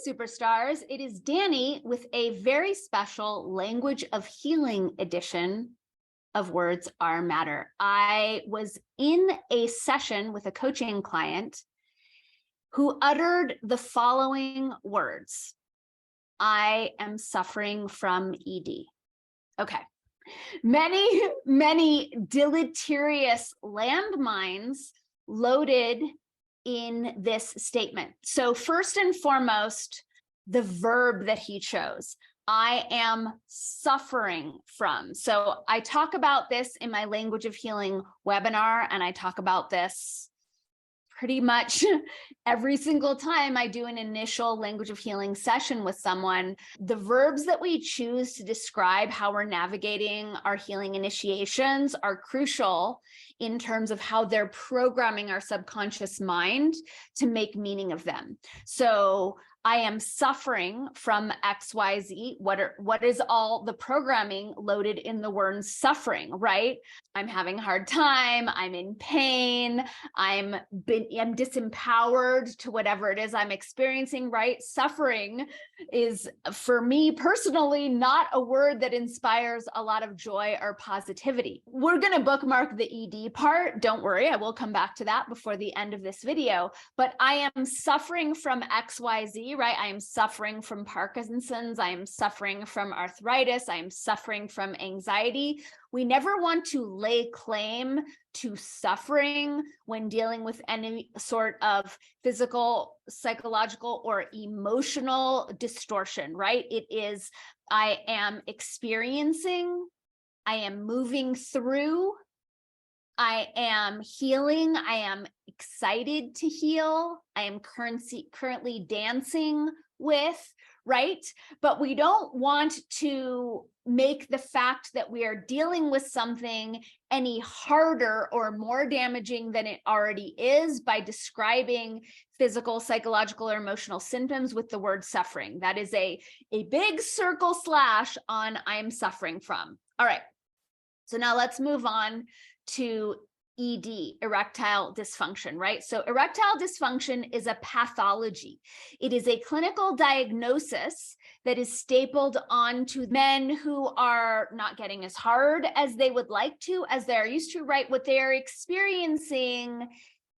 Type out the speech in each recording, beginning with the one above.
superstars. It is Danny with a very special Language of Healing edition of Words Are Matter. I was in a session with a coaching client who uttered the following words: I am suffering from ED. Okay. Many deleterious landmines loaded in this statement. So first and foremost, the verb that he chose, I am suffering from. So I talk about this in my Language of Healing webinar, and I talk about this pretty much every single time I do an initial Language of Healing session with someone. The verbs that we choose to describe how we're navigating our healing initiations are crucial in terms of how they're programming our subconscious mind to make meaning of them. So I am suffering from XYZ. What is all the programming loaded in the word suffering, right? I'm having a hard time. I'm in pain. I'm disempowered to whatever it is I'm experiencing, right? Suffering is, for me personally, not a word that inspires a lot of joy or positivity. We're going to bookmark the ED part. Don't worry, I will come back to that before the end of this video. But I am suffering from XYZ, right? I am suffering from Parkinson's. I am suffering from arthritis. I am suffering from anxiety. We never want to lay claim to suffering when dealing with any sort of physical, psychological, or emotional distortion, right? It is, I am experiencing, I am moving through, I am healing, I am excited to heal, I am currently dancing with, right? But we don't want to make the fact that we are dealing with something any harder or more damaging than it already is by describing physical, psychological, or emotional symptoms with the word suffering. That is a big circle slash on I'm suffering from. All right. So now let's move on to ED, erectile dysfunction, right? So erectile dysfunction is a pathology. It is a clinical diagnosis that is stapled onto men who are not getting as hard as they would like to, as they're used to, right? What they're experiencing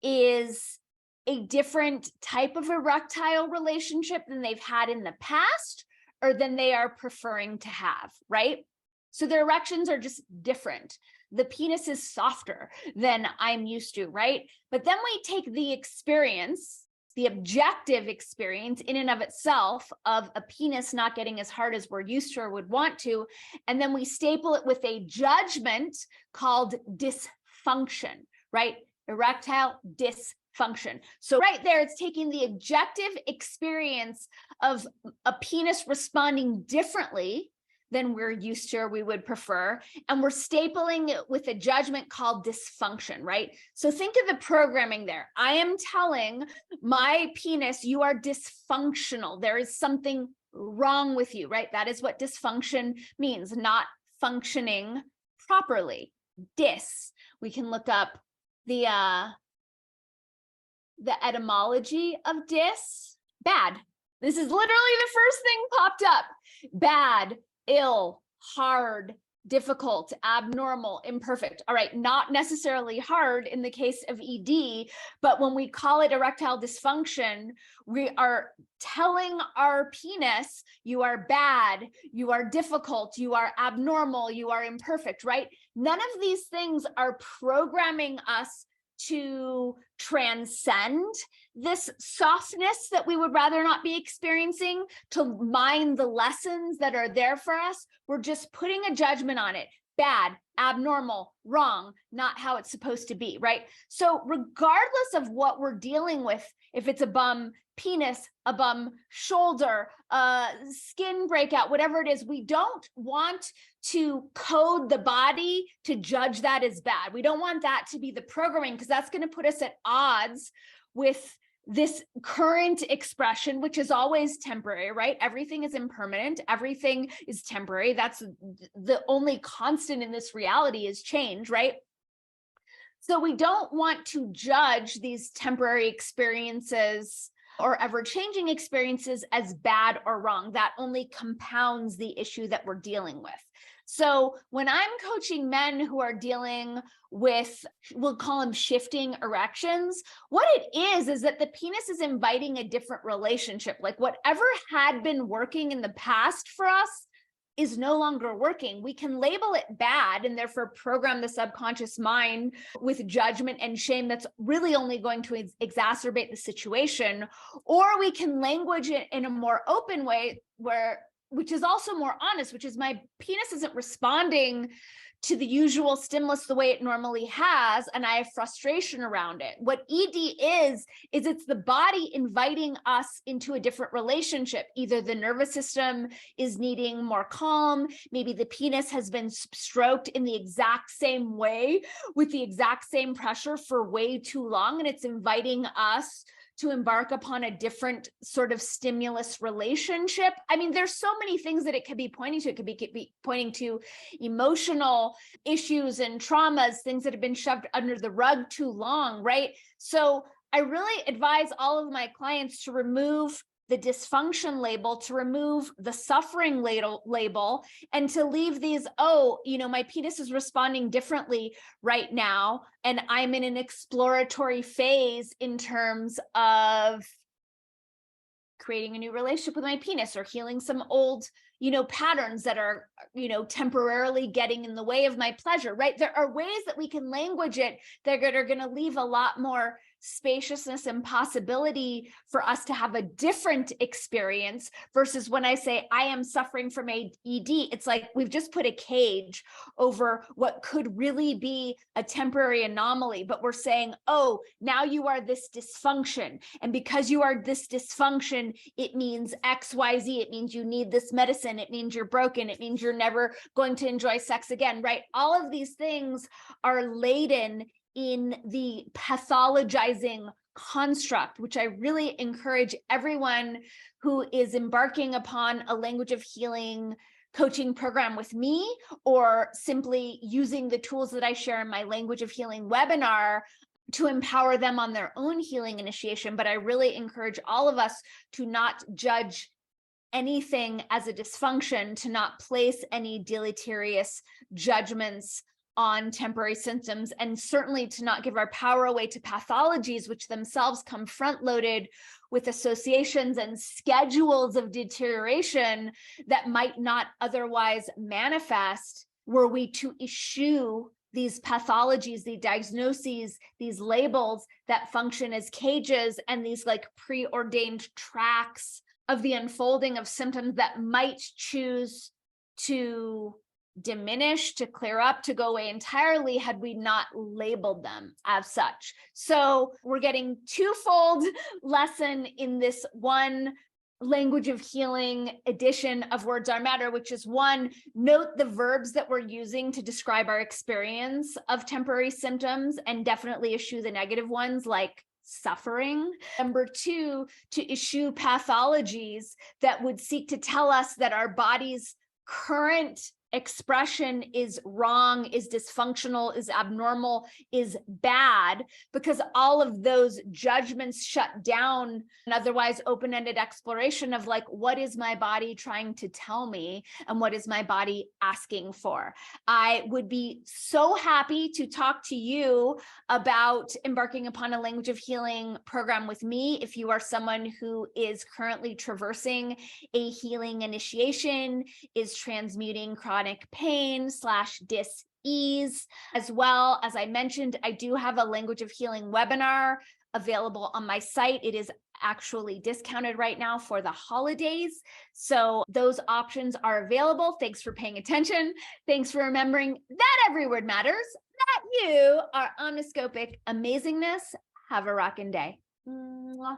is a different type of erectile relationship than they've had in the past, or than they are preferring to have, right? So their erections are just different. The penis is softer than I'm used to, right? But then we take the experience, the objective experience in and of itself of a penis not getting as hard as we're used to or would want to, and then we staple it with a judgment called dysfunction, right? Erectile dysfunction. So right there, it's taking the objective experience of a penis responding differently than we're used to or we would prefer, and we're stapling it with a judgment called dysfunction, right? So think of the programming there. I am telling my penis, you are dysfunctional. There is something wrong with you, right? That is what dysfunction means, not functioning properly. We can look up the etymology of bad. This is literally the first thing popped up. Bad, ill, hard, difficult, abnormal, imperfect. All right, not necessarily hard in the case of ED, but when we call it erectile dysfunction, we are telling our penis, you are bad, you are difficult, you are abnormal, you are imperfect, right? None of these things are programming us to transcend this softness that we would rather not be experiencing, to mind the lessons that are there for us. We're just putting a judgment on it. Bad, abnormal, wrong, not how it's supposed to be, right? So regardless of what we're dealing with, if it's a bum penis, a bum shoulder, skin breakout, whatever it is, we don't want to code the body to judge that as bad. We don't want that to be the programming, because that's going to put us at odds with this current expression, which is always temporary, right? Everything is impermanent. Everything is temporary. That's the only constant in this reality is change, right? So we don't want to judge these temporary experiences or ever-changing experiences as bad or wrong. That only compounds the issue that we're dealing with. So when I'm coaching men who are dealing with, we'll call them shifting erections, what it is that the penis is inviting a different relationship. Like whatever had been working in the past for us is no longer working. We can label it bad and therefore program the subconscious mind with judgment and shame that's really only going to exacerbate the situation. Or we can language it in a more open way which is also more honest, which is my penis isn't responding to the usual stimulus the way it normally has, and I have frustration around it. What ED is it's the body inviting us into a different relationship. Either the nervous system is needing more calm, maybe the penis has been stroked in the exact same way with the exact same pressure for way too long, and it's inviting us to embark upon a different sort of stimulus relationship. I mean, there's so many things that it could be pointing to. It could be pointing to emotional issues and traumas, things that have been shoved under the rug too long, right? So I really advise all of my clients to remove the dysfunction label, to remove the suffering label, and to leave these, my penis is responding differently right now, and I'm in an exploratory phase in terms of creating a new relationship with my penis or healing some old, patterns that are, temporarily getting in the way of my pleasure, right? There are ways that we can language it that are going to leave a lot more spaciousness and possibility for us to have a different experience versus when I say I am suffering from ED, it's like we've just put a cage over what could really be a temporary anomaly, but we're saying, oh, now you are this dysfunction. And because you are this dysfunction, it means XYZ. It means you need this medicine. It means you're broken. It means you're never going to enjoy sex again, right? All of these things are laden in the pathologizing construct, which I really encourage everyone who is embarking upon a language of healing coaching program with me, or simply using the tools that I share in my language of healing webinar to empower them on their own healing initiation. But I really encourage all of us to not judge anything as a dysfunction, to not place any deleterious judgments on temporary symptoms, and certainly to not give our power away to pathologies, which themselves come front-loaded with associations and schedules of deterioration that might not otherwise manifest were we to eschew these pathologies, these diagnoses, these labels that function as cages, and these like preordained tracks of the unfolding of symptoms that might choose to diminish, to clear up, to go away entirely had we not labeled them as such. So we're getting twofold lesson in this one language of healing edition of Words Are Matter, which is one, note the verbs that we're using to describe our experience of temporary symptoms, and definitely eschew the negative ones like suffering. Number two, to eschew pathologies that would seek to tell us that our body's current expression is wrong, is dysfunctional, is abnormal, is bad, because all of those judgments shut down an otherwise open-ended exploration of like, what is my body trying to tell me and what is my body asking for? I would be so happy to talk to you about embarking upon a language of healing program with me if you are someone who is currently traversing a healing initiation, is transmuting chronic pain / dis-ease. As well, as I mentioned, I do have a language of healing webinar available on my site. It is actually discounted right now for the holidays. So those options are available. Thanks for paying attention. Thanks for remembering that every word matters, that you are omniscopic amazingness. Have a rockin' day. Mwah.